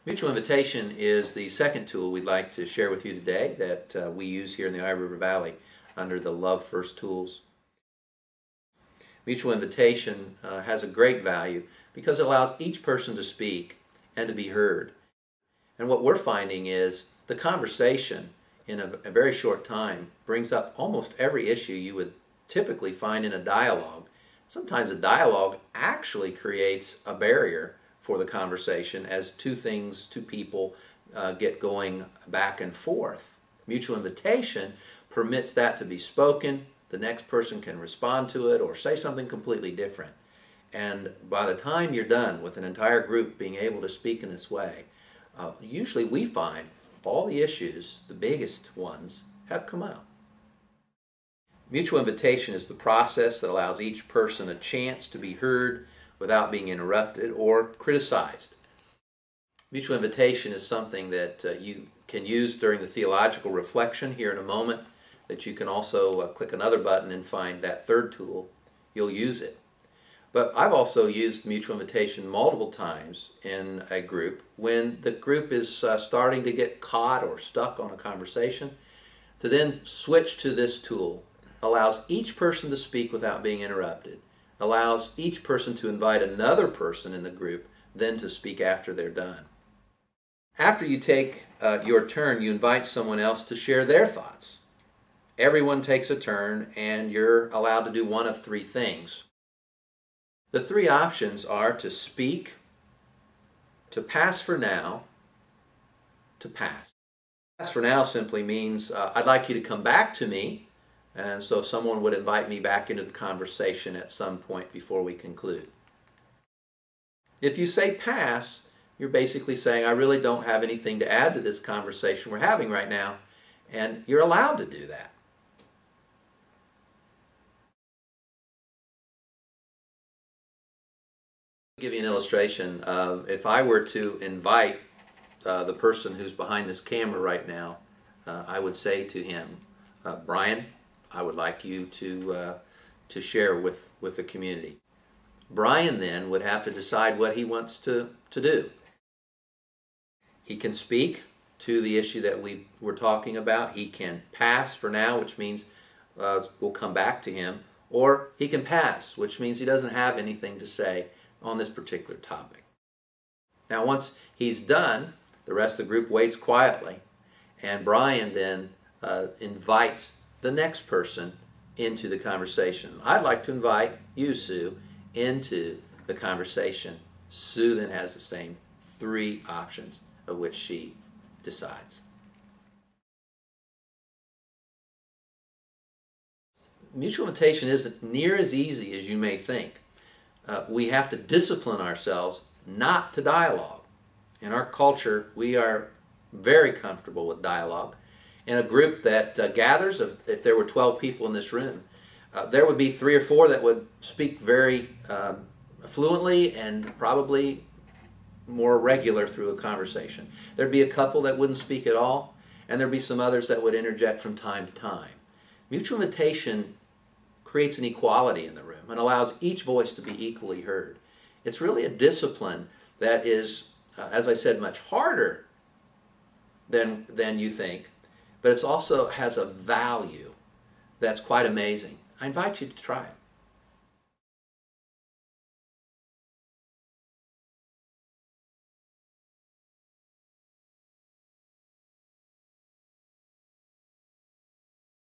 Mutual invitation is the second tool we'd like to share with you today that we use here in the Eye River Valley under the Love First tools. Mutual invitation has a great value because it allows each person to speak and to be heard. And what we're finding is the conversation in a very short time brings up almost every issue you would typically find in a dialogue. Sometimes a dialogue actually creates a barrier for the conversation as two people get going back and forth. Mutual invitation permits that to be spoken. The next person can respond to it or say something completely different. And by the time you're done with an entire group being able to speak in this way, usually we find all the issues, the biggest ones, have come out. Mutual invitation is the process that allows each person a chance to be heard without being interrupted or criticized. Mutual invitation is something that you can use during the theological reflection here in a moment, that you can also click another button and find that third tool. You'll use it. But I've also used mutual invitation multiple times in a group when the group is starting to get caught or stuck on a conversation. To then switch to this tool allows each person to speak without being interrupted, allows each person to invite another person in the group then to speak after they're done. After you take your turn, you invite someone else to share their thoughts. Everyone takes a turn and you're allowed to do one of three things. The three options are to speak, to pass for now, to pass. Pass for now simply means I'd like you to come back to me, and so someone would invite me back into the conversation at some point before we conclude. If you say pass, you're basically saying I really don't have anything to add to this conversation we're having right now, and you're allowed to do that. I'll give you an illustration. If I were to invite the person who's behind this camera right now, I would say to him, Brian, I would like you to share with the community. Brian then would have to decide what he wants to do. He can speak to the issue that we were talking about. He can pass for now, which means we'll come back to him. Or he can pass, which means he doesn't have anything to say on this particular topic. Now once he's done, the rest of the group waits quietly, and Brian then invites the next person into the conversation. I'd like to invite you, Sue, into the conversation. Sue then has the same three options of which she decides. Mutual invitation isn't near as easy as you may think. We have to discipline ourselves not to dialogue. In our culture, we are very comfortable with dialogue. In a group that gathers, if there were 12 people in this room, there would be 3 or 4 that would speak very fluently and probably more regular through a conversation. There'd be a couple that wouldn't speak at all, and there'd be some others that would interject from time to time. Mutual invitation creates an equality in the room and allows each voice to be equally heard. It's really a discipline that is, as I said, much harder than you think, but it also has a value that's quite amazing. I invite you to try it.